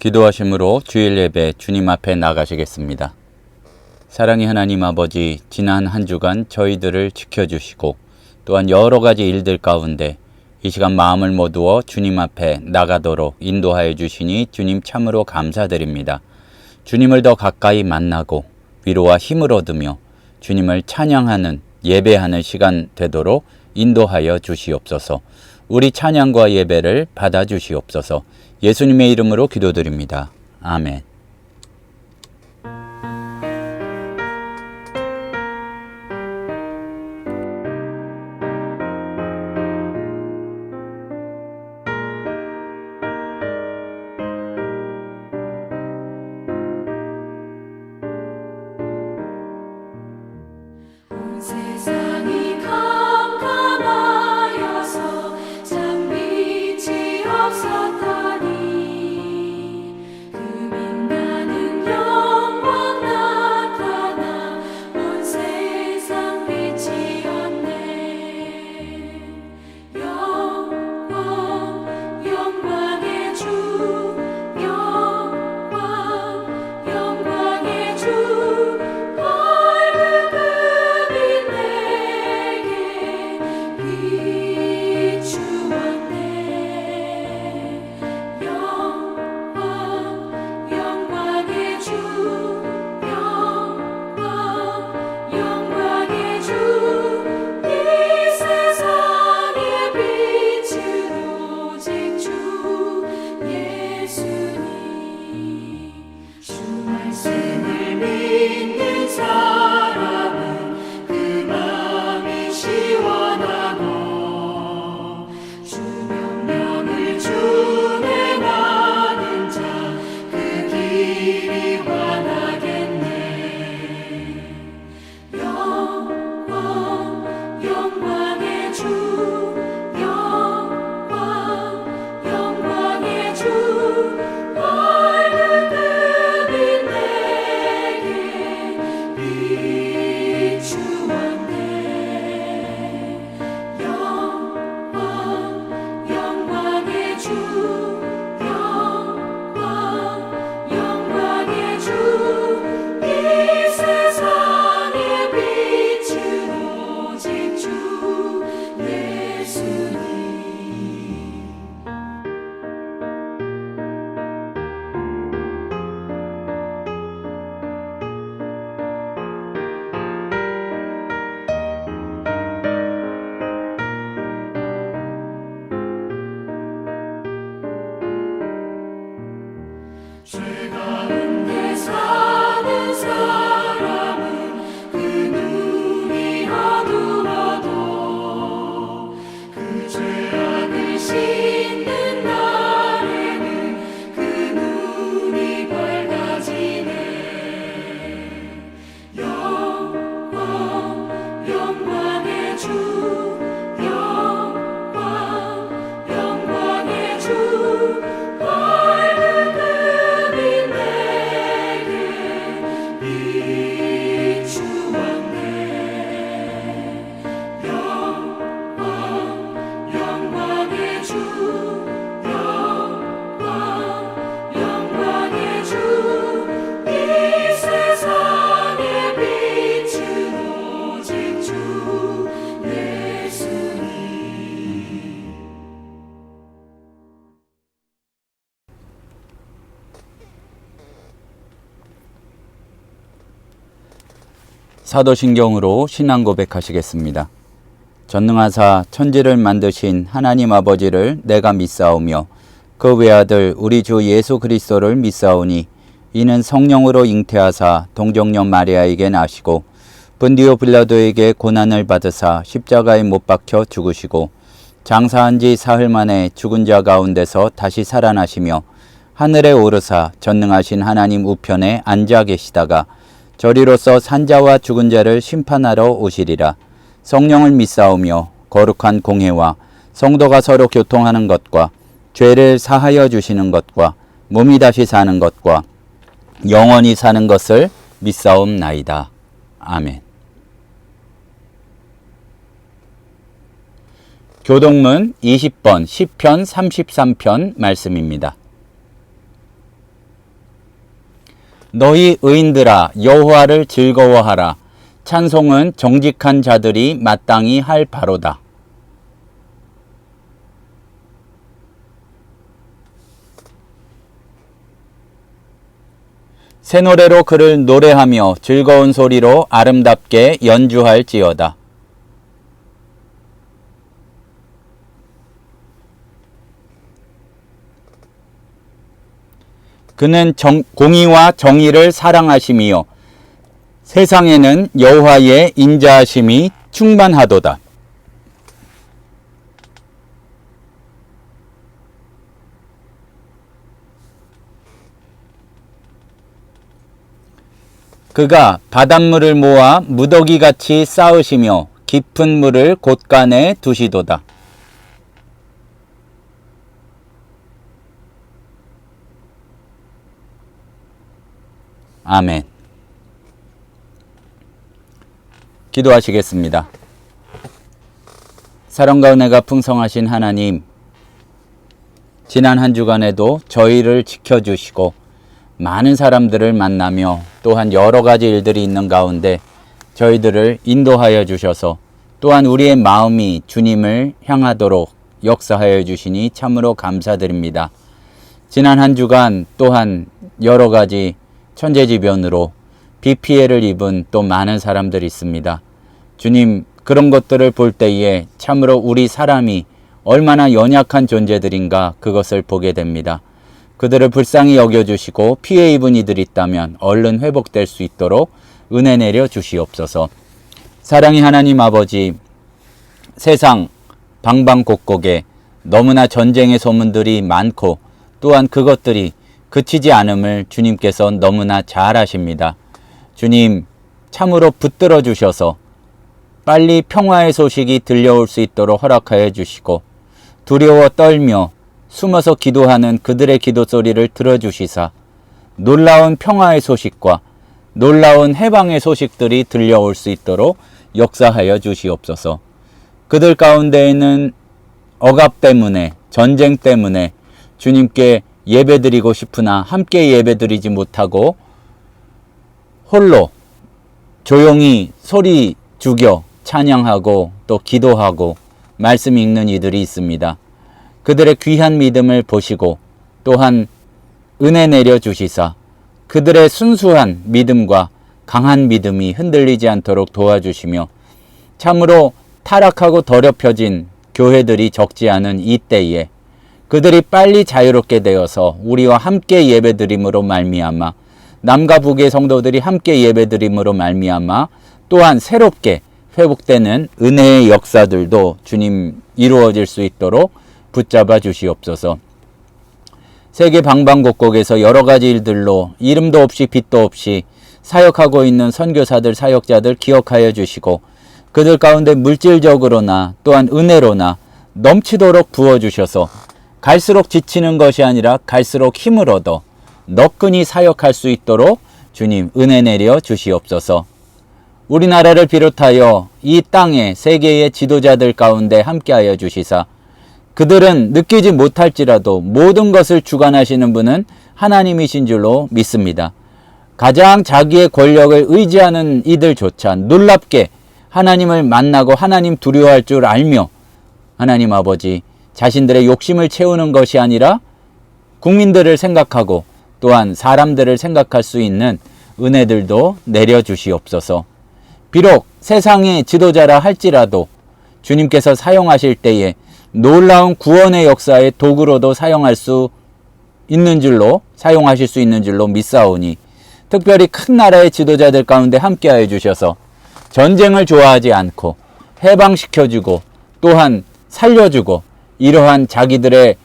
기도하심으로 주일 예배 주님 앞에 나가시겠습니다. 사랑의 하나님 아버지, 지난 한 주간 저희들을 지켜주시고 또한 여러 가지 일들 가운데 이 시간 마음을 모두어 주님 앞에 나가도록 인도하여 주시니 주님 참으로 감사드립니다. 주님을 더 가까이 만나고 위로와 힘을 얻으며 주님을 찬양하는 예배하는 시간 되도록 인도하여 주시옵소서. 우리 찬양과 예배를 받아주시옵소서. 예수님의 이름으로 기도드립니다. 아멘. 세상이 캄캄하여서 참 빛이 없었다니 그 빛나는 영광 나타나 온 세상 빛이었네. 영광의 주, 영광의 주, 죄 가운데 사는 사람은 그 눈이 어두워도 그 죄악을 씻는 날에는 그 눈이 밝아지네. 영광의 주, 영광의 주, 사도신경으로 신앙 고백하시겠습니다. 전능하사 천지를 만드신 하나님 아버지를 내가 믿사오며 그 외아들 우리 주 예수 그리스도를 믿사오니 이는 성령으로 잉태하사 동정녀 마리아에게 나시고 본디오 빌라도에게 고난을 받으사 십자가에 못 박혀 죽으시고 장사한 지 사흘 만에 죽은 자 가운데서 다시 살아나시며 하늘에 오르사 전능하신 하나님 우편에 앉아 계시다가 저리로서 산자와 죽은 자를 심판하러 오시리라. 성령을 믿사오며 거룩한 공회와 성도가 서로 교통하는 것과 죄를 사하여 주시는 것과 몸이 다시 사는 것과 영원히 사는 것을 믿사옵나이다. 아멘. 교동문 20번 시편 33편 말씀입니다. 너희 의인들아 여호와를 즐거워하라. 찬송은 정직한 자들이 마땅히 할 바로다. 새 노래로 그를 노래하며 즐거운 소리로 아름답게 연주할지어다. 그는 공의와 정의를 사랑하시며 세상에는 여호와의 인자하심이 충만하도다. 그가 바닷물을 모아 무더기같이 쌓으시며 깊은 물을 곳간에 두시도다. 아멘. 기도하시겠습니다. 사랑과 은혜가 풍성하신 하나님, 지난 한 주간에도 저희를 지켜주시고 많은 사람들을 만나며 또한 여러 가지 일들이 있는 가운데 저희들을 인도하여 주셔서 또한 우리의 마음이 주님을 향하도록 역사하여 주시니 참으로 감사드립니다. 지난 한 주간 또한 여러 가지 천재지변으로 비 피해를 입은 또 많은 사람들이 있습니다. 주님, 그런 것들을 볼 때에 참으로 우리 사람이 얼마나 연약한 존재들인가 그것을 보게 됩니다. 그들을 불쌍히 여겨주시고 피해 입은 이들이 있다면 얼른 회복될 수 있도록 은혜 내려 주시옵소서. 사랑의 하나님 아버지, 세상 방방곡곡에 너무나 전쟁의 소문들이 많고 또한 그것들이 그치지 않음을 주님께서 너무나 잘 아십니다. 주님, 참으로 붙들어 주셔서 빨리 평화의 소식이 들려올 수 있도록 허락하여 주시고 두려워 떨며 숨어서 기도하는 그들의 기도 소리를 들어주시사 놀라운 평화의 소식과 놀라운 해방의 소식들이 들려올 수 있도록 역사하여 주시옵소서. 그들 가운데에는 억압 때문에, 전쟁 때문에 주님께 예배드리고 싶으나 함께 예배드리지 못하고 홀로 조용히 소리 죽여 찬양하고 또 기도하고 말씀 읽는 이들이 있습니다. 그들의 귀한 믿음을 보시고 또한 은혜 내려 주시사 그들의 순수한 믿음과 강한 믿음이 흔들리지 않도록 도와주시며 참으로 타락하고 더럽혀진 교회들이 적지 않은 이 때에 그들이 빨리 자유롭게 되어서 우리와 함께 예배드림으로 말미암아 남과 북의 성도들이 함께 예배드림으로 말미암아 또한 새롭게 회복되는 은혜의 역사들도 주님 이루어질 수 있도록 붙잡아 주시옵소서. 세계 방방곡곡에서 여러 가지 일들로 이름도 없이 빛도 없이 사역하고 있는 선교사들, 사역자들 기억하여 주시고 그들 가운데 물질적으로나 또한 은혜로나 넘치도록 부어주셔서 갈수록 지치는 것이 아니라 갈수록 힘을 얻어 너끈히 사역할 수 있도록 주님 은혜 내려 주시옵소서. 우리나라를 비롯하여 이 땅의 세계의 지도자들 가운데 함께하여 주시사 그들은 느끼지 못할지라도 모든 것을 주관하시는 분은 하나님이신 줄로 믿습니다. 가장 자기의 권력을 의지하는 이들조차 놀랍게 하나님을 만나고 하나님 두려워할 줄 알며 하나님 아버지 자신들의 욕심을 채우는 것이 아니라 국민들을 생각하고 또한 사람들을 생각할 수 있는 은혜들도 내려주시옵소서. 비록 세상의 지도자라 할지라도 주님께서 사용하실 때에 놀라운 구원의 역사의 도구로도 사용하실 수 있는 줄로 믿사오니 특별히 큰 나라의 지도자들 가운데 함께하여 주셔서 전쟁을 좋아하지 않고 해방시켜주고 또한 살려주고 이러한 자기들의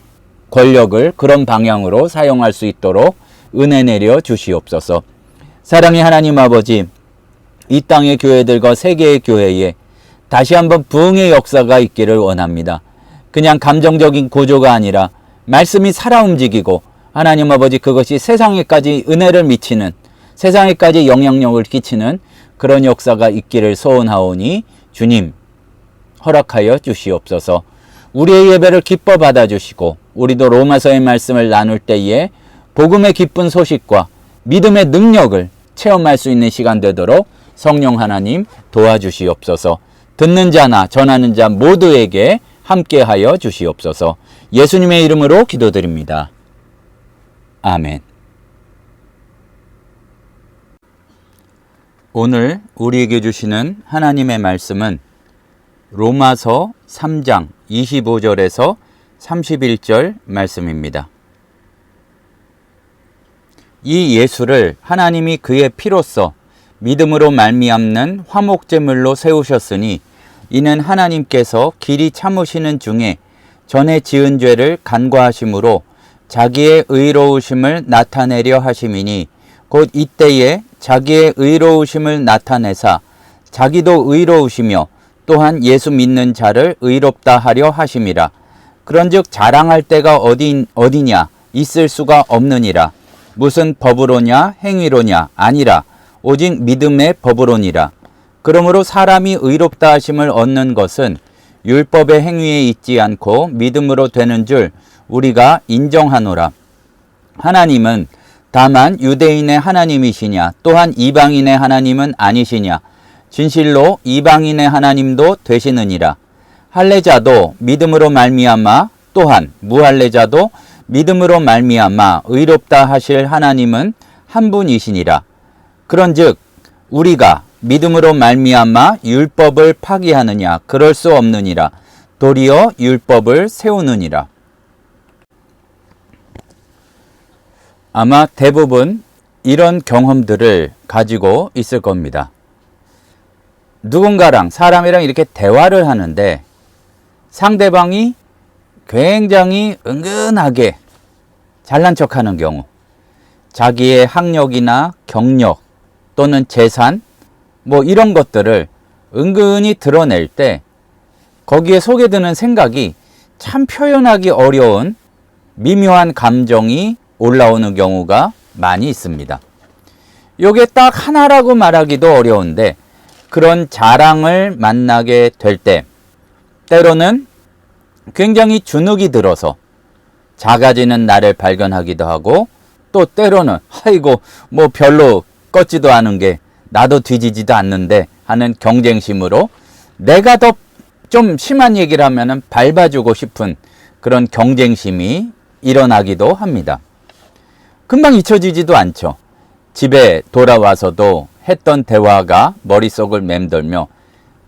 권력을 그런 방향으로 사용할 수 있도록 은혜 내려 주시옵소서. 사랑의 하나님 아버지, 이 땅의 교회들과 세계의 교회에 다시 한번 부흥의 역사가 있기를 원합니다. 그냥 감정적인 고조가 아니라 말씀이 살아 움직이고 하나님 아버지 그것이 세상에까지 은혜를 미치는 세상에까지 영향력을 끼치는 그런 역사가 있기를 소원하오니 주님 허락하여 주시옵소서. 우리의 예배를 기뻐 받아주시고 우리도 로마서의 말씀을 나눌 때에 복음의 기쁜 소식과 믿음의 능력을 체험할 수 있는 시간 되도록 성령 하나님 도와주시옵소서. 듣는 자나 전하는 자 모두에게 함께하여 주시옵소서. 예수님의 이름으로 기도드립니다. 아멘. 오늘 우리에게 주시는 하나님의 말씀은 로마서 3장 25절에서 31절 말씀입니다. 이 예수를 하나님이 그의 피로써 믿음으로 말미암는 화목제물로 세우셨으니 이는 하나님께서 길이 참으시는 중에 전에 지은 죄를 간과하심으로 자기의 의로우심을 나타내려 하심이니 곧 이때에 자기의 의로우심을 나타내사 자기도 의로우시며 또한 예수 믿는 자를 의롭다 하려 하심이라. 그런즉 자랑할 때가 어디냐 있을 수가 없느니라. 무슨 법으로냐 행위로냐 아니라 오직 믿음의 법으로니라. 그러므로 사람이 의롭다 하심을 얻는 것은 율법의 행위에 있지 않고 믿음으로 되는 줄 우리가 인정하노라. 하나님은 다만 유대인의 하나님이시냐 또한 이방인의 하나님은 아니시냐. 진실로 이방인의 하나님도 되시느니라. 할례자도 믿음으로 말미암아 또한 무할례자도 믿음으로 말미암아 의롭다 하실 하나님은 한 분이시니라. 그런즉 우리가 믿음으로 말미암아 율법을 파기하느냐 그럴 수 없느니라. 도리어 율법을 세우느니라. 아마 대부분 이런 경험들을 가지고 있을 겁니다. 누군가랑 사람이랑 이렇게 대화를 하는데 상대방이 굉장히 은근하게 잘난 척하는 경우, 자기의 학력이나 경력 또는 재산 이런 것들을 은근히 드러낼 때 거기에 속에 드는 생각이 참 표현하기 어려운 미묘한 감정이 올라오는 경우가 많이 있습니다. 요게 딱 하나라고 말하기도 어려운데 그런 자랑을 만나게 될 때 때로는 굉장히 주눅이 들어서 작아지는 나를 발견하기도 하고 또 때로는 아이고 별로 껐지도 않은 게 나도 뒤지지도 않는데 하는 경쟁심으로 내가 더 좀 심한 얘기를 하면은 밟아주고 싶은 그런 경쟁심이 일어나기도 합니다. 금방 잊혀지지도 않죠. 집에 돌아와서도 했던 대화가 머릿속을 맴돌며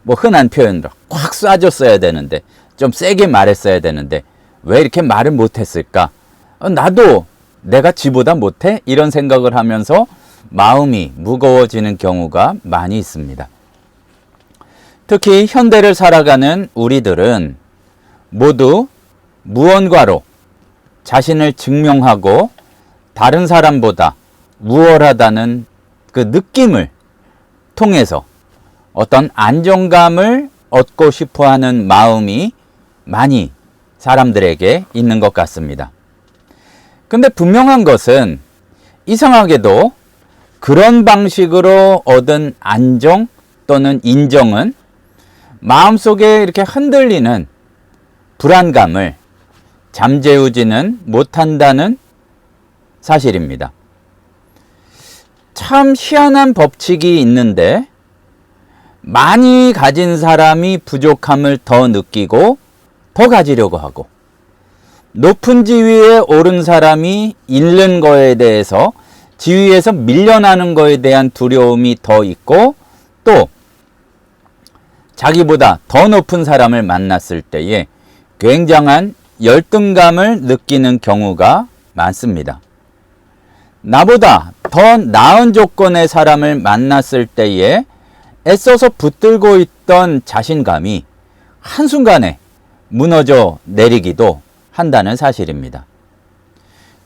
흔한 표현으로 꽉 쏴줬어야 되는데 좀 세게 말했어야 되는데 왜 이렇게 말을 못했을까? 나도 내가 지보다 못해? 이런 생각을 하면서 마음이 무거워지는 경우가 많이 있습니다. 특히 현대를 살아가는 우리들은 모두 무언가로 자신을 증명하고 다른 사람보다 우월하다는 그 느낌을 통해서 어떤 안정감을 얻고 싶어 하는 마음이 많이 사람들에게 있는 것 같습니다. 근데 분명한 것은 이상하게도 그런 방식으로 얻은 안정 또는 인정은 마음속에 이렇게 흔들리는 불안감을 잠재우지는 못한다는 사실입니다. 참 희한한 법칙이 있는데 많이 가진 사람이 부족함을 더 느끼고 더 가지려고 하고 높은 지위에 오른 사람이 잃는 거에 대해서 지위에서 밀려나는 거에 대한 두려움이 더 있고 또 자기보다 더 높은 사람을 만났을 때에 굉장한 열등감을 느끼는 경우가 많습니다. 나보다 더 나은 조건의 사람을 만났을 때에 애써서 붙들고 있던 자신감이 한순간에 무너져 내리기도 한다는 사실입니다.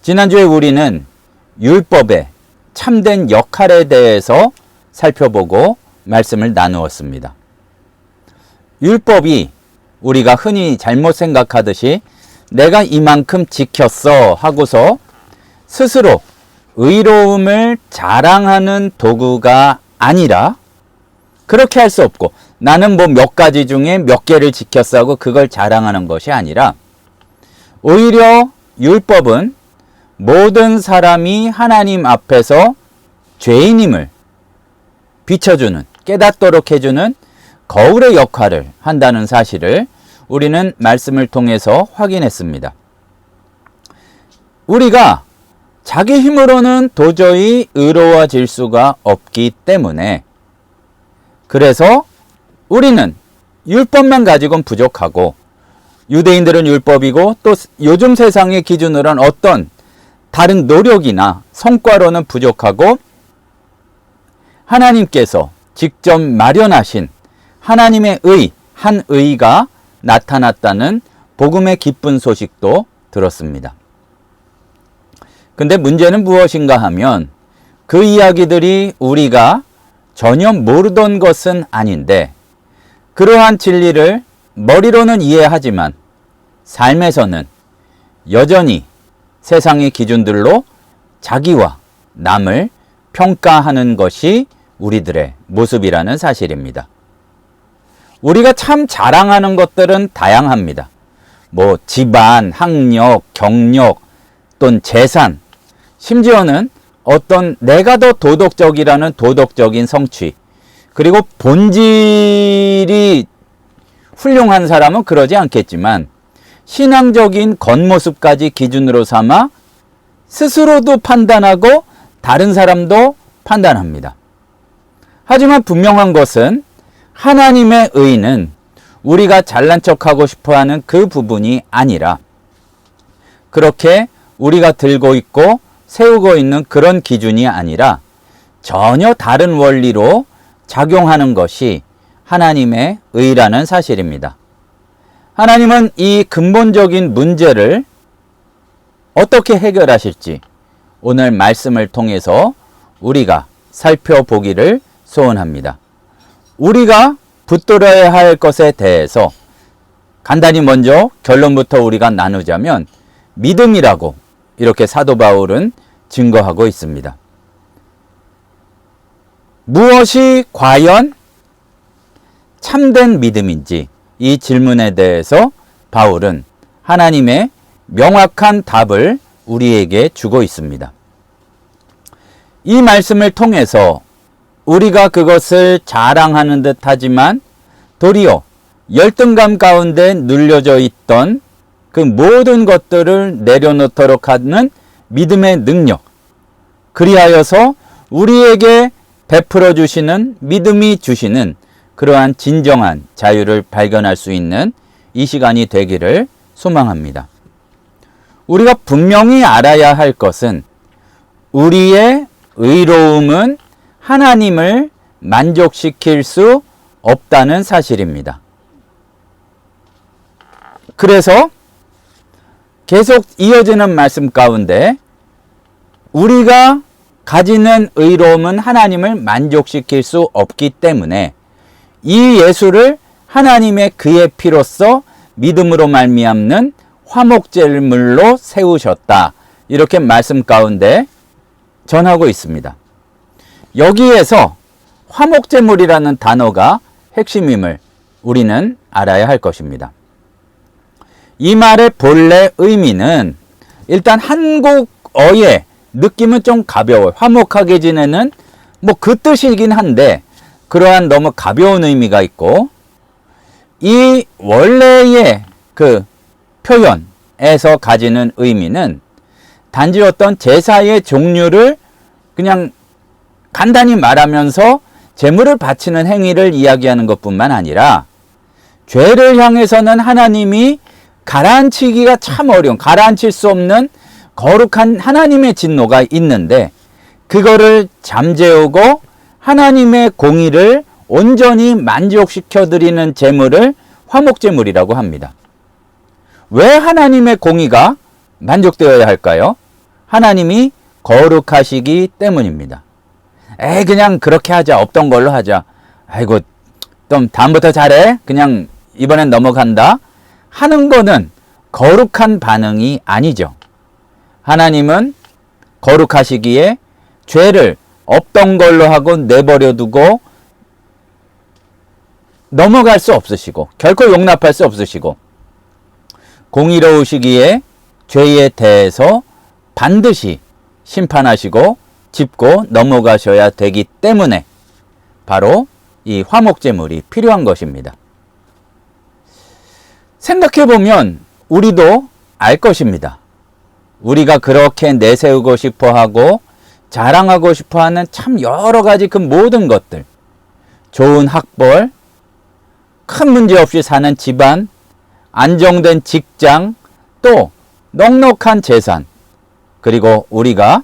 지난주에 우리는 율법의 참된 역할에 대해서 살펴보고 말씀을 나누었습니다. 율법이 우리가 흔히 잘못 생각하듯이 내가 이만큼 지켰어 하고서 스스로 의로움을 자랑하는 도구가 아니라 그렇게 할 수 없고 나는 몇 가지 중에 몇 개를 지켰어 하고 그걸 자랑하는 것이 아니라 오히려 율법은 모든 사람이 하나님 앞에서 죄인임을 비춰주는, 깨닫도록 해주는 거울의 역할을 한다는 사실을 우리는 말씀을 통해서 확인했습니다. 우리가 자기 힘으로는 도저히 의로워질 수가 없기 때문에, 그래서 우리는 율법만 가지고는 부족하고, 유대인들은 율법이고 또 요즘 세상의 기준으로는 어떤 다른 노력이나 성과로는 부족하고, 하나님께서 직접 마련하신 하나님의 한 의가 나타났다는 복음의 기쁜 소식도 들었습니다. 근데 문제는 무엇인가 하면 그 이야기들이 우리가 전혀 모르던 것은 아닌데, 그러한 진리를 머리로는 이해하지만 삶에서는 여전히 세상의 기준들로 자기와 남을 평가하는 것이 우리들의 모습이라는 사실입니다. 우리가 참 자랑하는 것들은 다양합니다. 뭐 집안, 학력, 경력, 또는 재산, 심지어는 어떤 내가 더 도덕적이라는 도덕적인 성취, 그리고 본질이 훌륭한 사람은 그러지 않겠지만 신앙적인 겉모습까지 기준으로 삼아 스스로도 판단하고 다른 사람도 판단합니다. 하지만 분명한 것은 하나님의 의는 우리가 잘난 척하고 싶어하는 그 부분이 아니라, 그렇게 우리가 들고 있고 세우고 있는 그런 기준이 아니라 전혀 다른 원리로 작용하는 것이 하나님의 의라는 사실입니다. 하나님은 이 근본적인 문제를 어떻게 해결하실지 오늘 말씀을 통해서 우리가 살펴보기를 소원합니다. 우리가 붙들어야 할 것에 대해서 간단히 먼저 결론부터 우리가 나누자면 믿음이라고 이렇게 사도 바울은 증거하고 있습니다. 무엇이 과연 참된 믿음인지 이 질문에 대해서 바울은 하나님의 명확한 답을 우리에게 주고 있습니다. 이 말씀을 통해서 우리가 그것을 자랑하는 듯 하지만 도리어 열등감 가운데 눌려져 있던 그 모든 것들을 내려놓도록 하는 믿음의 능력, 그리하여서 우리에게 베풀어 주시는, 믿음이 주시는 그러한 진정한 자유를 발견할 수 있는 이 시간이 되기를 소망합니다. 우리가 분명히 알아야 할 것은 우리의 의로움은 하나님을 만족시킬 수 없다는 사실입니다. 그래서 계속 이어지는 말씀 가운데 우리가 가지는 의로움은 하나님을 만족시킬 수 없기 때문에 이 예수를 하나님의 그의 피로써 믿음으로 말미암는 화목제물로 세우셨다. 이렇게 말씀 가운데 전하고 있습니다. 여기에서 화목제물이라는 단어가 핵심임을 우리는 알아야 할 것입니다. 이 말의 본래 의미는 일단 한국어의 느낌은 좀 가벼워요. 화목하게 지내는 뭐 그 뜻이긴 한데 그러한 너무 가벼운 의미가 있고, 이 원래의 그 표현에서 가지는 의미는 단지 어떤 제사의 종류를 그냥 간단히 말하면서 제물을 바치는 행위를 이야기하는 것뿐만 아니라 죄를 향해서는 하나님이 가라앉히기가 참 어려운, 가라앉힐 수 없는 거룩한 하나님의 진노가 있는데 그거를 잠재우고 하나님의 공의를 온전히 만족시켜 드리는 제물을 화목제물이라고 합니다. 왜 하나님의 공의가 만족되어야 할까요? 하나님이 거룩하시기 때문입니다. 그냥 그렇게 하자, 없던 걸로 하자, 아이고 좀 다음부터 잘해, 그냥 이번엔 넘어간다 하는 거는 거룩한 반응이 아니죠. 하나님은 거룩하시기에 죄를 없던 걸로 하고 내버려 두고 넘어갈 수 없으시고 결코 용납할 수 없으시고 공의로우시기에 죄에 대해서 반드시 심판하시고 짚고 넘어가셔야 되기 때문에 바로 이 화목제물이 필요한 것입니다. 생각해보면 우리도 알 것입니다. 우리가 그렇게 내세우고 싶어하고 자랑하고 싶어하는 참 여러 가지 그 모든 것들, 좋은 학벌, 큰 문제 없이 사는 집안, 안정된 직장, 또 넉넉한 재산, 그리고 우리가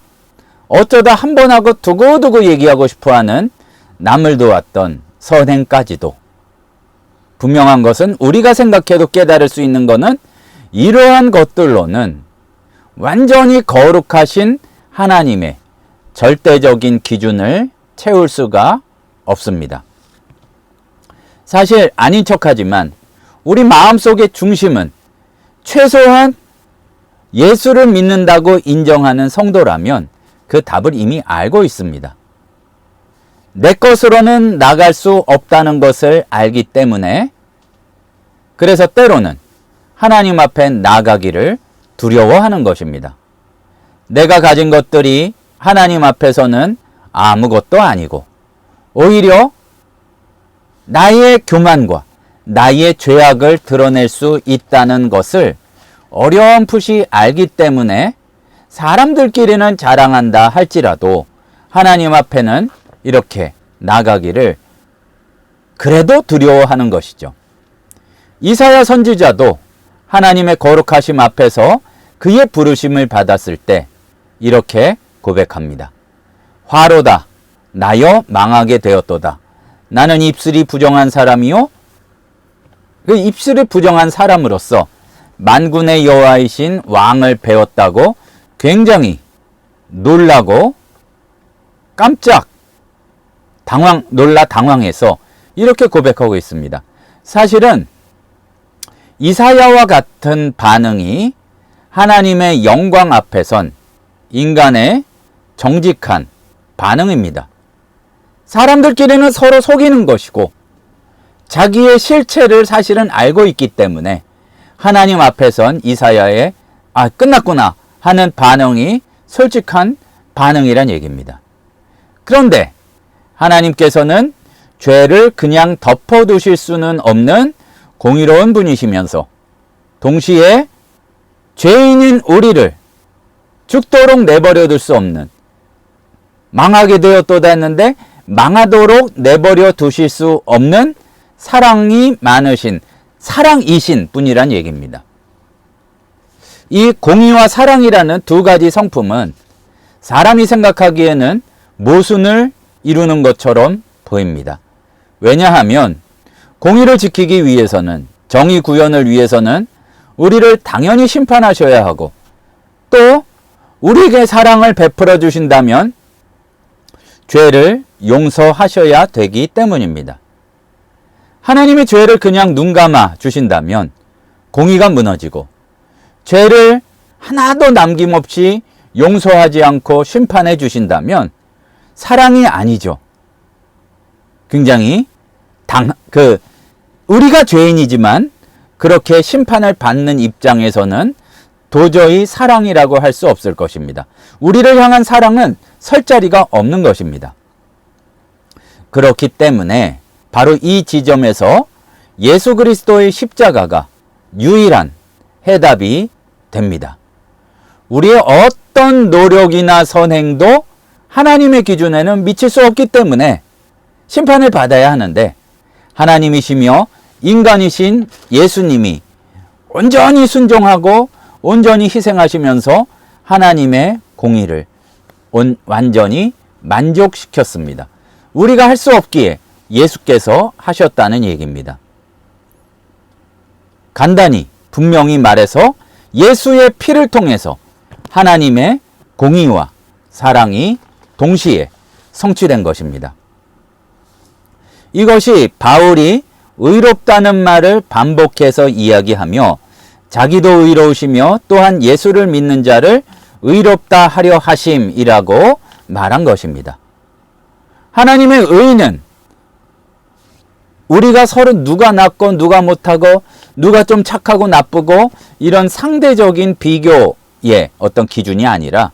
어쩌다 한 번 하고 두고두고 얘기하고 싶어하는 남을 도왔던 선행까지도, 분명한 것은 우리가 생각해도 깨달을 수 있는 것은 이러한 것들로는 완전히 거룩하신 하나님의 절대적인 기준을 채울 수가 없습니다. 사실 아닌 척하지만 우리 마음속의 중심은 최소한 예수를 믿는다고 인정하는 성도라면 그 답을 이미 알고 있습니다. 내 것으로는 나갈 수 없다는 것을 알기 때문에, 그래서 때로는 하나님 앞에 나가기를 두려워하는 것입니다. 내가 가진 것들이 하나님 앞에서는 아무것도 아니고 오히려 나의 교만과 나의 죄악을 드러낼 수 있다는 것을 어렴풋이 알기 때문에 사람들끼리는 자랑한다 할지라도 하나님 앞에는 이렇게 나가기를 그래도 두려워하는 것이죠. 이사야 선지자도 하나님의 거룩하심 앞에서 그의 부르심을 받았을 때 이렇게 고백합니다. 화로다 나여 망하게 되었도다. 나는 입술이 부정한 사람이요. 그 입술이 부정한 사람으로서 만군의 여호와이신 왕을 배웠다고 굉장히 놀라고 깜짝 당황해서 이렇게 고백하고 있습니다. 사실은 이사야와 같은 반응이 하나님의 영광 앞에선 인간의 정직한 반응입니다. 사람들끼리는 서로 속이는 것이고 자기의 실체를 사실은 알고 있기 때문에 하나님 앞에선 이사야의 끝났구나 하는 반응이 솔직한 반응이란 얘기입니다. 그런데 하나님께서는 죄를 그냥 덮어두실 수는 없는 공의로운 분이시면서 동시에 죄인인 우리를 죽도록 내버려 둘 수 없는, 망하게 되었도다 했는데 망하도록 내버려 두실 수 없는 사랑이 많으신 사랑이신 분이란 얘기입니다. 이 공의와 사랑이라는 두 가지 성품은 사람이 생각하기에는 모순을 이루는 것처럼 보입니다. 왜냐하면 공의를 지키기 위해서는, 정의 구현을 위해서는 우리를 당연히 심판하셔야 하고, 또 우리에게 사랑을 베풀어 주신다면 죄를 용서하셔야 되기 때문입니다. 하나님이 죄를 그냥 눈 감아 주신다면 공의가 무너지고, 죄를 하나도 남김없이 용서하지 않고 심판해 주신다면 사랑이 아니죠. 굉장히 우리가 죄인이지만 그렇게 심판을 받는 입장에서는 도저히 사랑이라고 할 수 없을 것입니다. 우리를 향한 사랑은 설 자리가 없는 것입니다. 그렇기 때문에 바로 이 지점에서 예수 그리스도의 십자가가 유일한 해답이 됩니다. 우리의 어떤 노력이나 선행도 하나님의 기준에는 미칠 수 없기 때문에 심판을 받아야 하는데, 하나님이시며 인간이신 예수님이 온전히 순종하고 온전히 희생하시면서 하나님의 공의를 완전히 만족시켰습니다. 우리가 할 수 없기에 예수께서 하셨다는 얘기입니다. 간단히 분명히 말해서 예수의 피를 통해서 하나님의 공의와 사랑이 동시에 성취된 것입니다. 이것이 바울이 의롭다는 말을 반복해서 이야기하며 자기도 의로우시며 또한 예수를 믿는 자를 의롭다 하려 하심이라고 말한 것입니다. 하나님의 의는 우리가 서로 누가 낫고 누가 못하고 누가 좀 착하고 나쁘고 이런 상대적인 비교의 어떤 기준이 아니라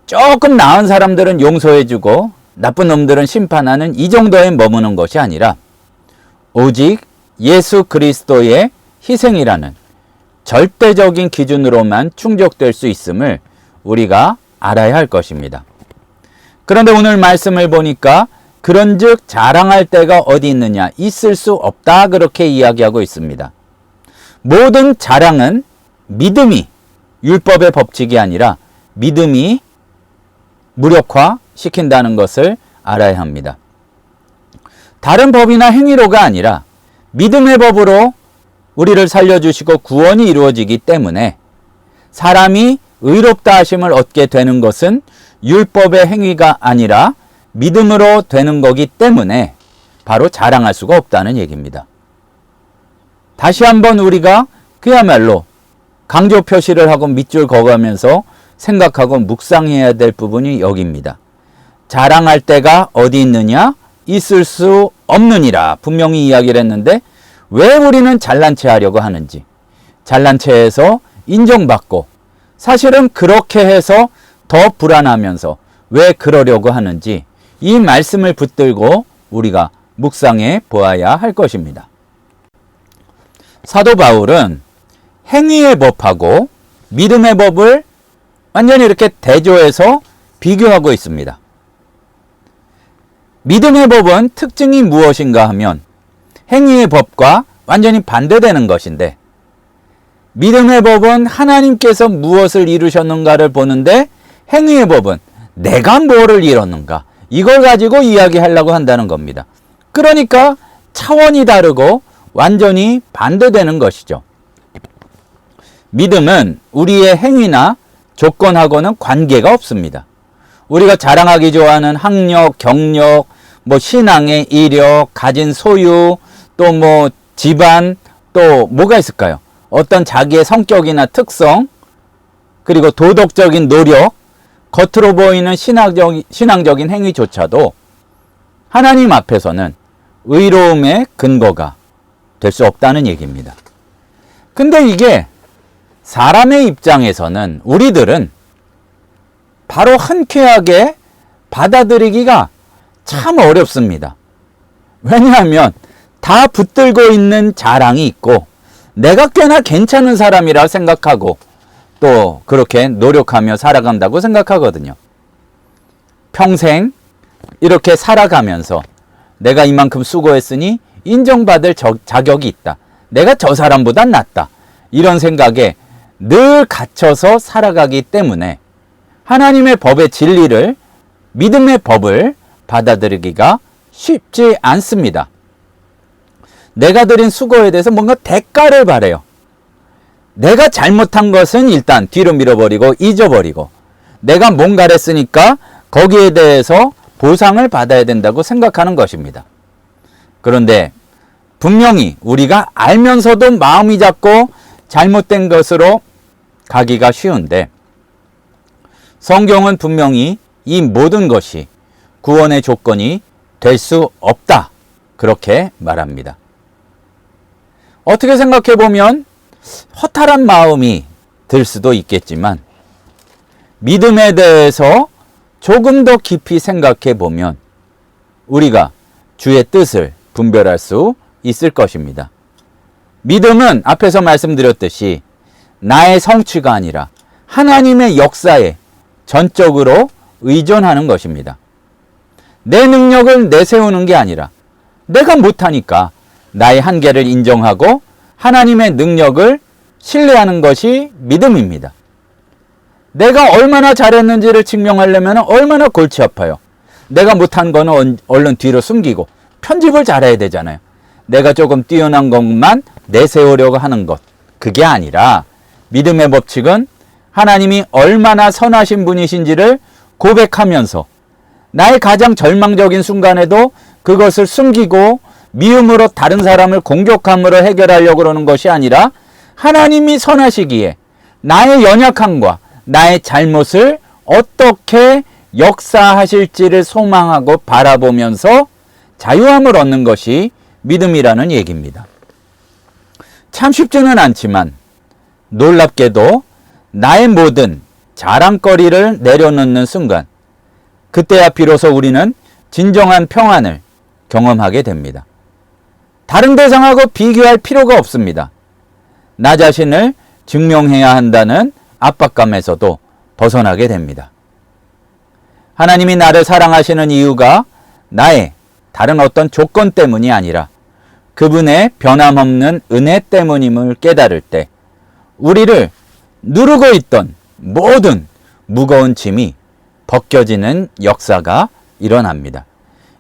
조금 나은 사람들은 용서해주고 나쁜 놈들은 심판하는 이 정도에 머무는 것이 아니라 오직 예수 그리스도의 희생이라는 절대적인 기준으로만 충족될 수 있음을 우리가 알아야 할 것입니다. 그런데 오늘 말씀을 보니까 그런즉 자랑할 데가 어디 있느냐, 있을 수 없다, 그렇게 이야기하고 있습니다. 모든 자랑은 믿음이 율법의 법칙이 아니라 믿음이 무력화시킨다는 것을 알아야 합니다. 다른 법이나 행위로가 아니라 믿음의 법으로 우리를 살려주시고 구원이 이루어지기 때문에 사람이 의롭다 하심을 얻게 되는 것은 율법의 행위가 아니라 믿음으로 되는 거기 때문에 바로 자랑할 수가 없다는 얘기입니다. 다시 한번 우리가 그야말로 강조 표시를 하고 밑줄 그어가면서 생각하고 묵상해야 될 부분이 여기입니다. 자랑할 데가 어디 있느냐? 있을 수 없느니라 분명히 이야기를 했는데 왜 우리는 잘난 체 하려고 하는지, 잘난 체해서 인정받고 사실은 그렇게 해서 더 불안하면서 왜 그러려고 하는지 이 말씀을 붙들고 우리가 묵상해 보아야 할 것입니다. 사도 바울은 행위의 법하고 믿음의 법을 완전히 이렇게 대조해서 비교하고 있습니다. 믿음의 법은 특징이 무엇인가 하면 행위의 법과 완전히 반대되는 것인데, 믿음의 법은 하나님께서 무엇을 이루셨는가를 보는데 행위의 법은 내가 뭐를 이뤘는가, 이걸 가지고 이야기하려고 한다는 겁니다. 그러니까 차원이 다르고 완전히 반대되는 것이죠. 믿음은 우리의 행위나 조건하고는 관계가 없습니다. 우리가 자랑하기 좋아하는 학력, 경력, 신앙의 이력, 가진 소유, 또 집안, 또 뭐가 있을까요? 어떤 자기의 성격이나 특성, 그리고 도덕적인 노력, 겉으로 보이는 신앙적인 행위조차도 하나님 앞에서는 의로움의 근거가 될 수 없다는 얘기입니다. 근데 이게 사람의 입장에서는 우리들은 바로 흔쾌하게 받아들이기가 참 어렵습니다. 왜냐하면 다 붙들고 있는 자랑이 있고 내가 꽤나 괜찮은 사람이라 생각하고 또 그렇게 노력하며 살아간다고 생각하거든요. 평생 이렇게 살아가면서 내가 이만큼 수고했으니 인정받을 자격이 있다. 내가 저 사람보단 낫다. 이런 생각에 늘 갇혀서 살아가기 때문에 하나님의 법의 진리를, 믿음의 법을 받아들이기가 쉽지 않습니다. 내가 들인 수고에 대해서 뭔가 대가를 바라요. 내가 잘못한 것은 일단 뒤로 밀어버리고 잊어버리고 내가 뭔가를 했으니까 거기에 대해서 보상을 받아야 된다고 생각하는 것입니다. 그런데 분명히 우리가 알면서도 마음이 잡고 잘못된 것으로 가기가 쉬운데 성경은 분명히 이 모든 것이 구원의 조건이 될 수 없다, 그렇게 말합니다. 어떻게 생각해 보면 허탈한 마음이 들 수도 있겠지만 믿음에 대해서 조금 더 깊이 생각해 보면 우리가 주의 뜻을 분별할 수 있을 것입니다. 믿음은 앞에서 말씀드렸듯이 나의 성취가 아니라 하나님의 역사에 전적으로 의존하는 것입니다. 내 능력을 내세우는 게 아니라 내가 못하니까 나의 한계를 인정하고 하나님의 능력을 신뢰하는 것이 믿음입니다. 내가 얼마나 잘했는지를 증명하려면 얼마나 골치 아파요. 내가 못한 거는 얼른 뒤로 숨기고 편집을 잘해야 되잖아요. 내가 조금 뛰어난 것만 내세우려고 하는 것, 그게 아니라 믿음의 법칙은 하나님이 얼마나 선하신 분이신지를 고백하면서 나의 가장 절망적인 순간에도 그것을 숨기고 미움으로 다른 사람을 공격함으로 해결하려고 그러는 것이 아니라 하나님이 선하시기에 나의 연약함과 나의 잘못을 어떻게 역사하실지를 소망하고 바라보면서 자유함을 얻는 것이 믿음이라는 얘기입니다. 참 쉽지는 않지만 놀랍게도 나의 모든 자랑거리를 내려놓는 순간, 그때야 비로소 우리는 진정한 평안을 경험하게 됩니다. 다른 대상하고 비교할 필요가 없습니다. 나 자신을 증명해야 한다는 압박감에서도 벗어나게 됩니다. 하나님이 나를 사랑하시는 이유가 나의 다른 어떤 조건 때문이 아니라 그분의 변함없는 은혜 때문임을 깨달을 때 우리를 누르고 있던 모든 무거운 짐이 벗겨지는 역사가 일어납니다.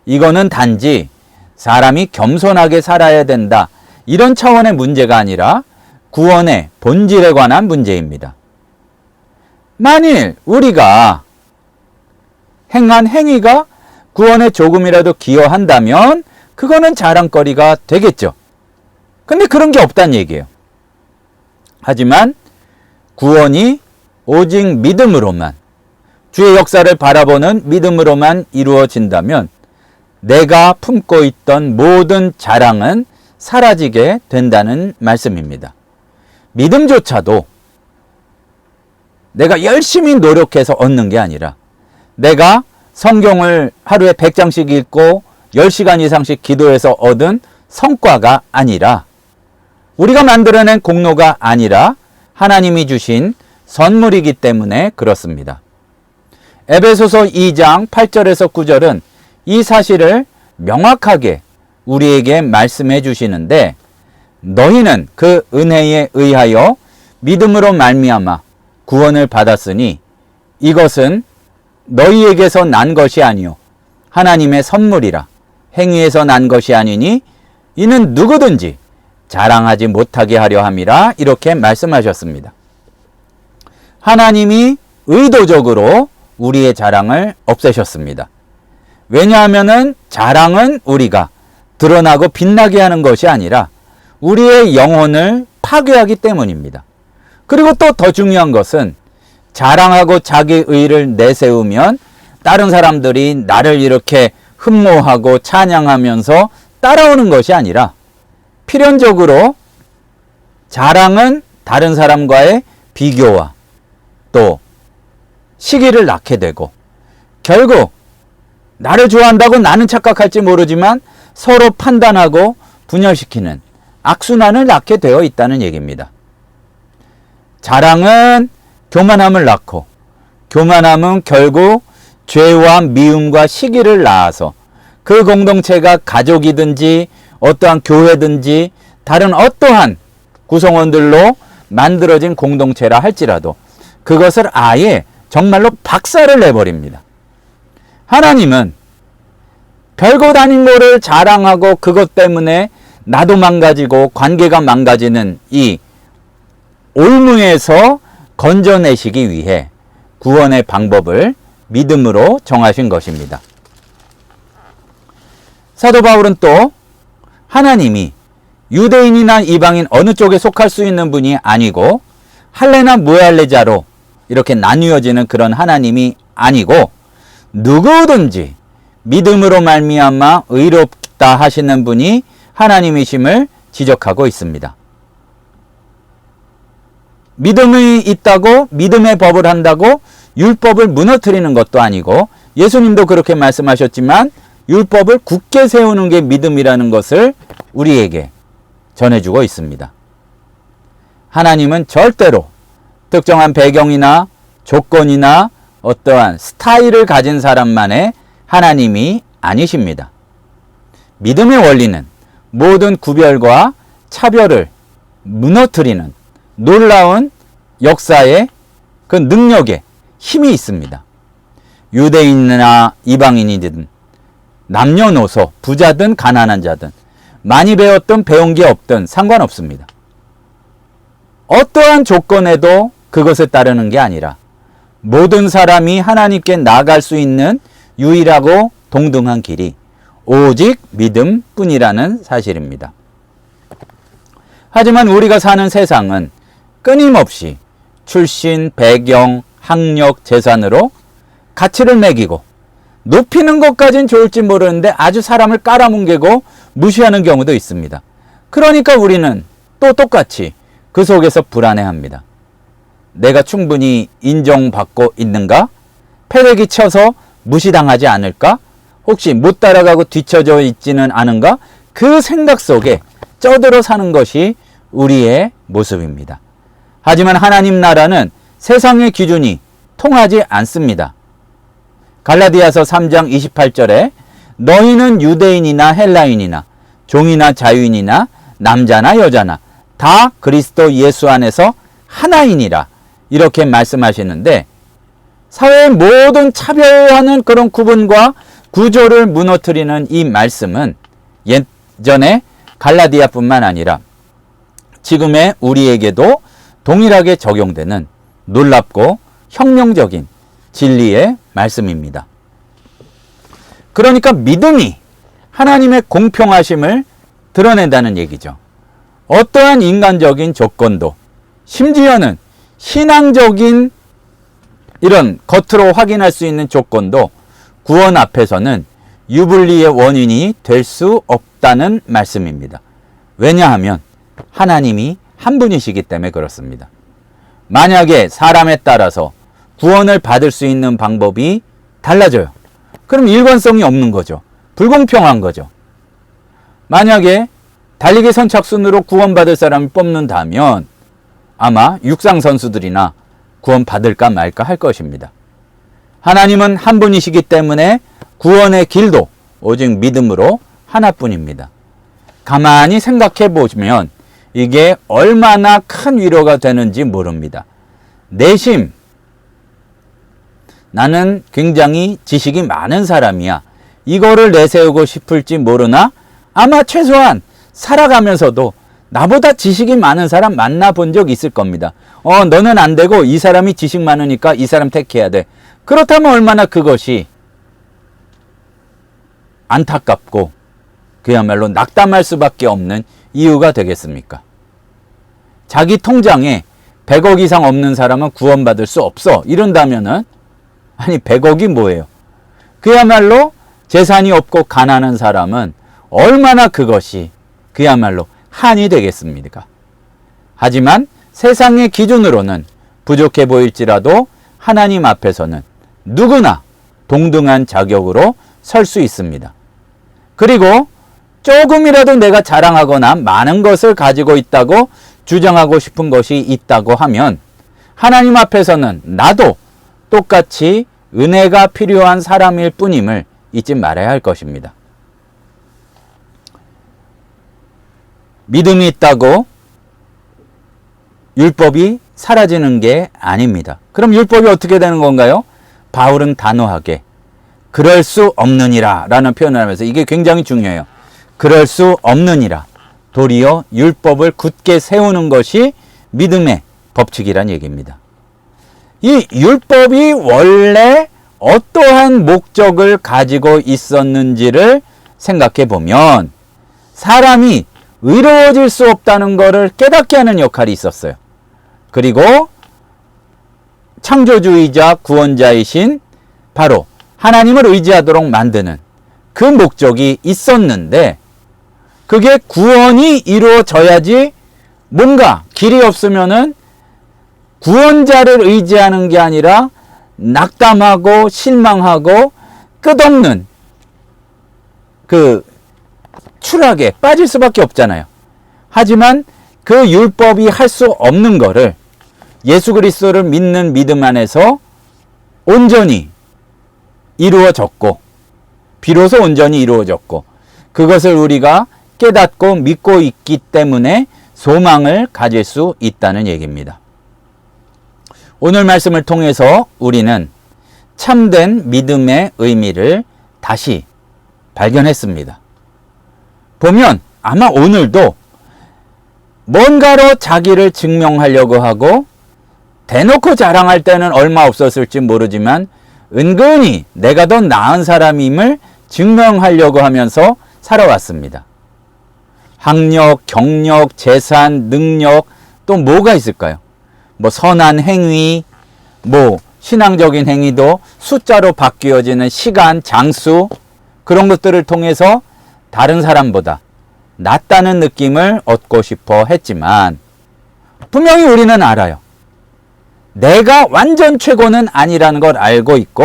이거는 단지 사람이 겸손하게 살아야 된다, 이런 차원의 문제가 아니라 구원의 본질에 관한 문제입니다. 만일 우리가 행한 행위가 구원에 조금이라도 기여한다면 그거는 자랑거리가 되겠죠. 근데 그런 게 없다는 얘기예요. 하지만 구원이 오직 믿음으로만, 주의 역사를 바라보는 믿음으로만 이루어진다면 내가 품고 있던 모든 자랑은 사라지게 된다는 말씀입니다. 믿음조차도 내가 열심히 노력해서 얻는 게 아니라 내가 성경을 하루에 100장씩 읽고 10시간 이상씩 기도해서 얻은 성과가 아니라, 우리가 만들어낸 공로가 아니라 하나님이 주신 선물이기 때문에 그렇습니다. 에베소서 2장 8절에서 9절은 이 사실을 명확하게 우리에게 말씀해 주시는데, 너희는 그 은혜에 의하여 믿음으로 말미암아 구원을 받았으니 이것은 너희에게서 난 것이 아니요 하나님의 선물이라. 행위에서 난 것이 아니니 이는 누구든지 자랑하지 못하게 하려 함이라. 이렇게 말씀하셨습니다. 하나님이 의도적으로 우리의 자랑을 없애셨습니다. 왜냐하면은 자랑은 우리가 드러나고 빛나게 하는 것이 아니라 우리의 영혼을 파괴하기 때문입니다. 그리고 또 더 중요한 것은 자랑하고 자기 의를 내세우면 다른 사람들이 나를 이렇게 흠모하고 찬양하면서 따라오는 것이 아니라, 필연적으로 자랑은 다른 사람과의 비교와 또 시기를 낳게 되고, 결국 나를 좋아한다고 나는 착각할지 모르지만 서로 판단하고 분열시키는 악순환을 낳게 되어 있다는 얘기입니다. 자랑은 교만함을 낳고, 교만함은 결국 죄와 미움과 시기를 낳아서 그 공동체가 가족이든지 어떠한 교회든지 다른 어떠한 구성원들로 만들어진 공동체라 할지라도 그것을 아예 정말로 박살을 내버립니다. 하나님은 별것 아닌 거를 자랑하고 그것 때문에 나도 망가지고 관계가 망가지는 이 올무에서 건져내시기 위해 구원의 방법을 믿음으로 정하신 것입니다. 사도 바울은 또 하나님이 유대인이나 이방인 어느 쪽에 속할 수 있는 분이 아니고 할례나 무할례자로 이렇게 나뉘어지는 그런 하나님이 아니고 누구든지 믿음으로 말미암아 의롭다 하시는 분이 하나님이심을 지적하고 있습니다. 믿음이 있다고 믿음의 법을 한다고 율법을 무너뜨리는 것도 아니고, 예수님도 그렇게 말씀하셨지만 율법을 굳게 세우는 게 믿음이라는 것을 우리에게 전해주고 있습니다. 하나님은 절대로 특정한 배경이나 조건이나 어떠한 스타일을 가진 사람만의 하나님이 아니십니다. 믿음의 원리는 모든 구별과 차별을 무너뜨리는 놀라운 역사의 그 능력에 힘이 있습니다. 유대인이나 이방인이든 남녀노소, 부자든 가난한 자든 많이 배웠든 배운 게 없든 상관없습니다. 어떠한 조건에도 그것에 따르는 게 아니라 모든 사람이 하나님께 나아갈 수 있는 유일하고 동등한 길이 오직 믿음뿐이라는 사실입니다. 하지만 우리가 사는 세상은 끊임없이 출신, 배경, 학력, 재산으로 가치를 매기고 높이는 것까진 좋을지 모르는데 아주 사람을 깔아뭉개고 무시하는 경우도 있습니다. 그러니까 우리는 또 똑같이 그 속에서 불안해합니다. 내가 충분히 인정받고 있는가? 패대기 쳐서 무시당하지 않을까? 혹시 못 따라가고 뒤처져 있지는 않은가? 그 생각 속에 쩌들어 사는 것이 우리의 모습입니다. 하지만 하나님 나라는 세상의 기준이 통하지 않습니다. 갈라디아서 3장 28절에 너희는 유대인이나 헬라인이나 종이나 자유인이나 남자나 여자나 다 그리스도 예수 안에서 하나이니라 이렇게 말씀하시는데, 사회의 모든 차별하는 그런 구분과 구조를 무너뜨리는 이 말씀은 예전에 갈라디아뿐만 아니라 지금의 우리에게도 동일하게 적용되는 놀랍고 혁명적인 진리의 말씀입니다. 그러니까 믿음이 하나님의 공평하심을 드러낸다는 얘기죠. 어떠한 인간적인 조건도, 심지어는 신앙적인 이런 겉으로 확인할 수 있는 조건도 구원 앞에서는 유불리의 원인이 될 수 없다는 말씀입니다. 왜냐하면 하나님이 한 분이시기 때문에 그렇습니다. 만약에 사람에 따라서 구원을 받을 수 있는 방법이 달라져요. 그럼 일관성이 없는 거죠. 불공평한 거죠. 만약에 달리기 선착순으로 구원받을 사람을 뽑는다면 아마 육상 선수들이나 구원받을까 말까 할 것입니다. 하나님은 한 분이시기 때문에 구원의 길도 오직 믿음으로 하나뿐입니다. 가만히 생각해 보시면 이게 얼마나 큰 위로가 되는지 모릅니다. 내심 나는 굉장히 지식이 많은 사람이야, 이거를 내세우고 싶을지 모르나 아마 최소한 살아가면서도 나보다 지식이 많은 사람 만나본 적 있을 겁니다. 너는 안 되고 이 사람이 지식 많으니까 이 사람 택해야 돼. 그렇다면 얼마나 그것이 안타깝고 그야말로 낙담할 수밖에 없는 이유가 되겠습니까? 자기 통장에 100억 이상 없는 사람은 구원받을 수 없어 이런다면은, 아니 100억이 뭐예요? 그야말로 재산이 없고 가난한 사람은 얼마나 그것이 그야말로 한이 되겠습니까? 하지만 세상의 기준으로는 부족해 보일지라도 하나님 앞에서는 누구나 동등한 자격으로 설 수 있습니다. 그리고 조금이라도 내가 자랑하거나 많은 것을 가지고 있다고 주장하고 싶은 것이 있다고 하면 하나님 앞에서는 나도 똑같이 은혜가 필요한 사람일 뿐임을 잊지 말아야 할 것입니다. 믿음이 있다고 율법이 사라지는 게 아닙니다. 그럼 율법이 어떻게 되는 건가요? 바울은 단호하게 그럴 수 없느니라 라는 표현을 하면서, 이게 굉장히 중요해요. 그럴 수 없느니라. 도리어 율법을 굳게 세우는 것이 믿음의 법칙이란 얘기입니다. 이 율법이 원래 어떠한 목적을 가지고 있었는지를 생각해 보면 사람이 의로워질 수 없다는 것을 깨닫게 하는 역할이 있었어요. 그리고 창조주의자 구원자이신 바로 하나님을 의지하도록 만드는 그 목적이 있었는데, 그게 구원이 이루어져야지, 뭔가 길이 없으면은 구원자를 의지하는 게 아니라 낙담하고 실망하고 끝없는 그 추락에 빠질 수밖에 없잖아요. 하지만 그 율법이 할 수 없는 거를 예수 그리스도를 믿는 믿음 안에서 온전히 이루어졌고, 비로소 온전히 이루어졌고, 그것을 우리가 깨닫고 믿고 있기 때문에 소망을 가질 수 있다는 얘기입니다. 오늘 말씀을 통해서 우리는 참된 믿음의 의미를 다시 발견했습니다. 보면 아마 오늘도 뭔가로 자기를 증명하려고 하고 대놓고 자랑할 때는 얼마 없었을지 모르지만 은근히 내가 더 나은 사람임을 증명하려고 하면서 살아왔습니다. 학력, 경력, 재산, 능력, 또 뭐가 있을까요? 뭐 선한 행위, 뭐 신앙적인 행위도 숫자로 바뀌어지는 시간, 장수, 그런 것들을 통해서 다른 사람보다 낫다는 느낌을 얻고 싶어 했지만 분명히 우리는 알아요. 내가 완전 최고는 아니라는 걸 알고 있고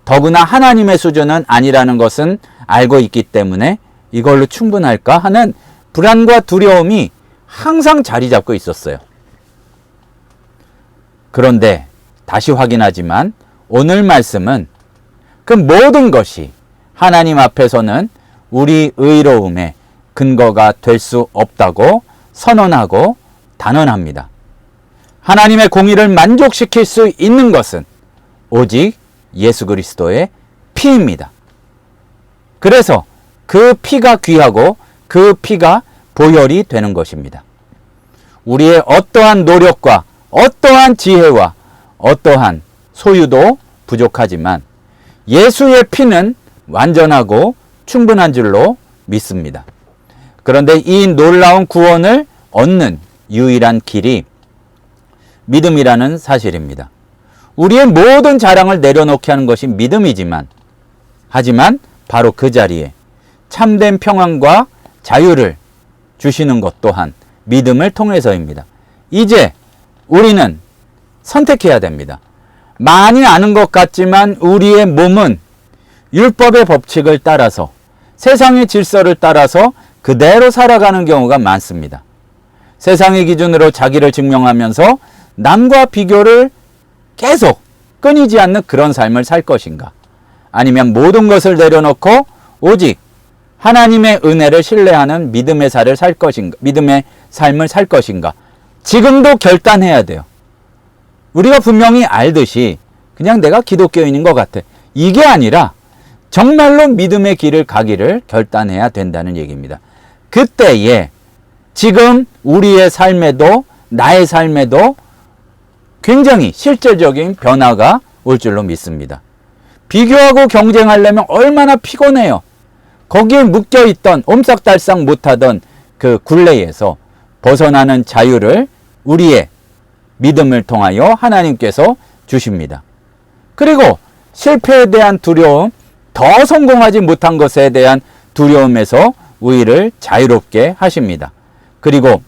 더구나 하나님의 수준은 아니라는 것은 알고 있기 때문에 이걸로 충분할까 하는 불안과 두려움이 항상 자리 잡고 있었어요. 그런데 다시 확인하지만 오늘 말씀은 그 모든 것이 하나님 앞에서는 우리 의로움의 근거가 될 수 없다고 선언하고 단언합니다. 하나님의 공의를 만족시킬 수 있는 것은 오직 예수 그리스도의 피입니다. 그래서 그 피가 귀하고 그 피가 보혈이 되는 것입니다. 우리의 어떠한 노력과 어떠한 지혜와 어떠한 소유도 부족하지만 예수의 피는 완전하고 충분한 줄로 믿습니다. 그런데 이 놀라운 구원을 얻는 유일한 길이 믿음이라는 사실입니다. 우리의 모든 자랑을 내려놓게 하는 것이 믿음이지만 하지만 바로 그 자리에 참된 평안과 자유를 주시는 것 또한 믿음을 통해서입니다. 이제 우리는 선택해야 됩니다. 많이 아는 것 같지만 우리의 몸은 율법의 법칙을 따라서 세상의 질서를 따라서 그대로 살아가는 경우가 많습니다. 세상의 기준으로 자기를 증명하면서 남과 비교를 계속 끊이지 않는 그런 삶을 살 것인가? 아니면 모든 것을 내려놓고 오직 하나님의 은혜를 신뢰하는 믿음의 삶을 살 것인가? 믿음의 삶을 살 것인가? 지금도 결단해야 돼요. 우리가 분명히 알듯이 그냥 내가 기독교인인 것 같아. 이게 아니라 정말로 믿음의 길을 가기를 결단해야 된다는 얘기입니다. 그때에 지금 우리의 삶에도 나의 삶에도 굉장히 실질적인 변화가 올 줄로 믿습니다. 비교하고 경쟁하려면 얼마나 피곤해요. 거기에 묶여있던 옴싹달싹 못하던 그 굴레에서 벗어나는 자유를 우리의 믿음을 통하여 하나님께서 주십니다. 그리고 실패에 대한 두려움, 더 성공하지 못한 것에 대한 두려움에서 우리를 자유롭게 하십니다. 그리고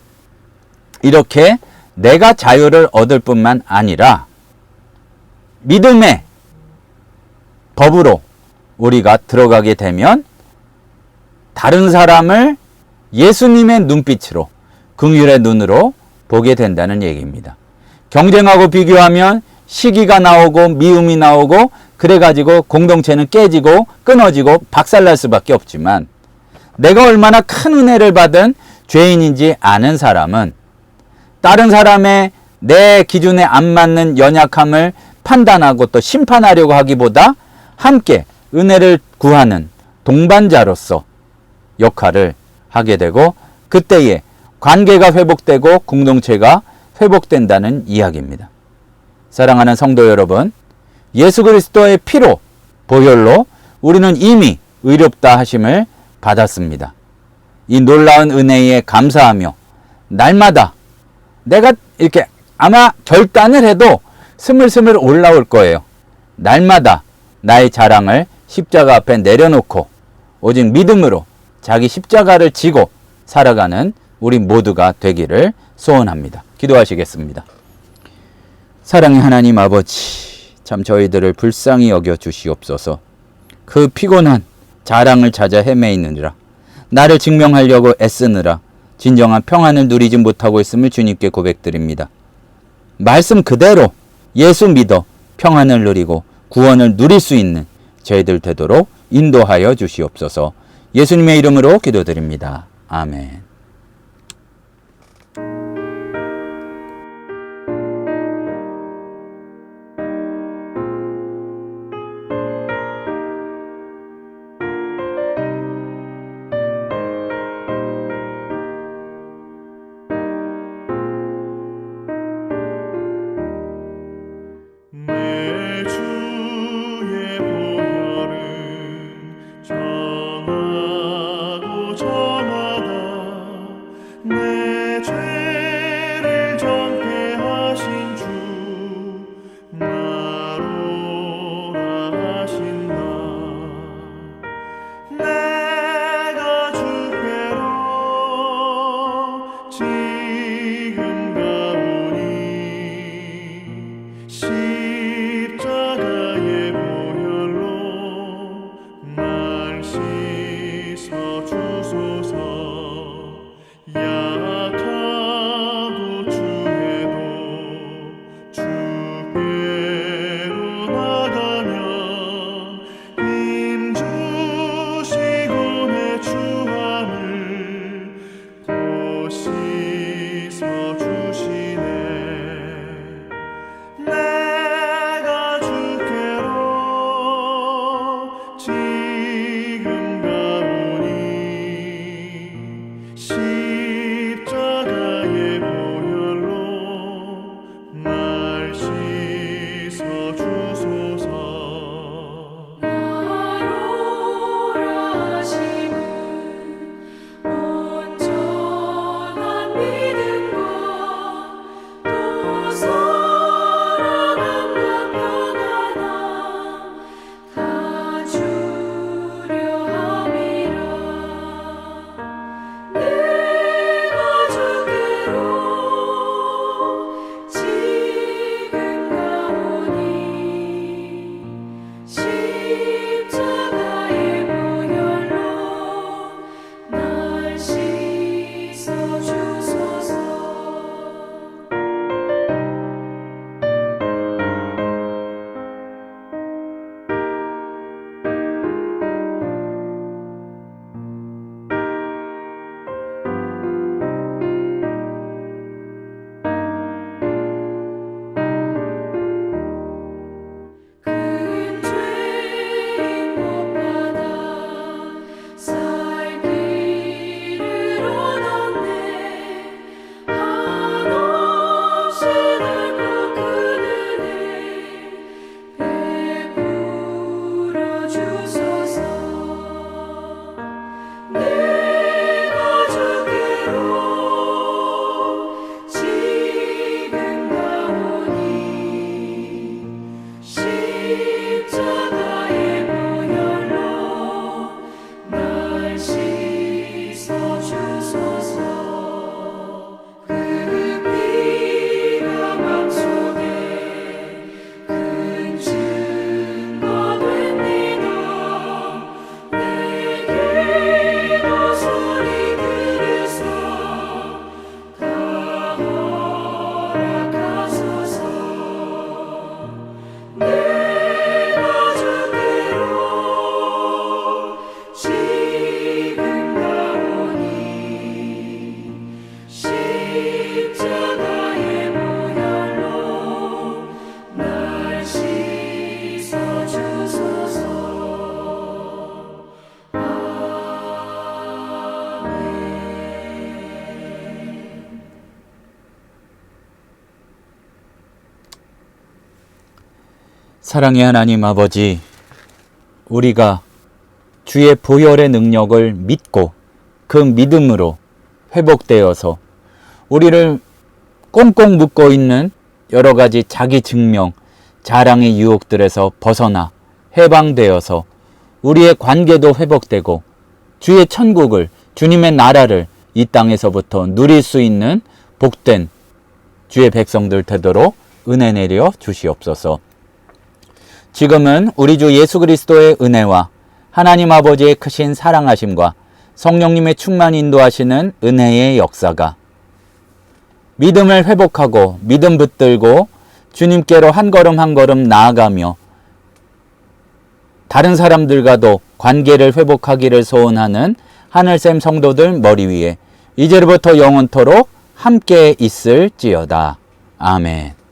이렇게 내가 자유를 얻을 뿐만 아니라 믿음의 법으로 우리가 들어가게 되면 다른 사람을 예수님의 눈빛으로 긍휼의 눈으로 보게 된다는 얘기입니다. 경쟁하고 비교하면 시기가 나오고 미움이 나오고 그래가지고 공동체는 깨지고 끊어지고 박살날 수밖에 없지만 내가 얼마나 큰 은혜를 받은 죄인인지 아는 사람은 다른 사람의 내 기준에 안 맞는 연약함을 판단하고 또 심판하려고 하기보다 함께 은혜를 구하는 동반자로서 역할을 하게 되고 그때에 관계가 회복되고 공동체가 회복된다는 이야기입니다. 사랑하는 성도 여러분, 예수 그리스도의 피로 보혈로 우리는 이미 의롭다 하심을 받았습니다. 이 놀라운 은혜에 감사하며 날마다 내가 이렇게 아마 결단을 해도 스물스물 올라올 거예요. 날마다 나의 자랑을 십자가 앞에 내려놓고 오직 믿음으로 자기 십자가를 지고 살아가는 우리 모두가 되기를 소원합니다. 기도하시겠습니다. 사랑의 하나님 아버지, 참 저희들을 불쌍히 여겨 주시옵소서. 그 피곤한 자랑을 찾아 헤매이느라 나를 증명하려고 애쓰느라 진정한 평안을 누리지 못하고 있음을 주님께 고백드립니다. 말씀 그대로 예수 믿어 평안을 누리고 구원을 누릴 수 있는 저희들 되도록 인도하여 주시옵소서. 예수님의 이름으로 기도드립니다. 아멘. 내 주의 보혈은 정하고 정하다 내 죄를 정죄하신 주 나로라 하신다. 내가 주께로 지금 가오니 사랑의 하나님 아버지, 우리가 주의 보혈의 능력을 믿고 그 믿음으로 회복되어서 우리를 꽁꽁 묶고 있는 여러 가지 자기 증명, 자랑의 유혹들에서 벗어나 해방되어서 우리의 관계도 회복되고 주의 천국을, 주님의 나라를 이 땅에서부터 누릴 수 있는 복된 주의 백성들 되도록 은혜 내려 주시옵소서. 지금은 우리 주 예수 그리스도의 은혜와 하나님 아버지의 크신 사랑하심과 성령님의 충만 인도하시는 은혜의 역사가 믿음을 회복하고 믿음 붙들고 주님께로 한 걸음 한 걸음 나아가며 다른 사람들과도 관계를 회복하기를 소원하는 하늘샘 성도들 머리 위에 이제부터 영원토록 함께 있을지어다. 아멘.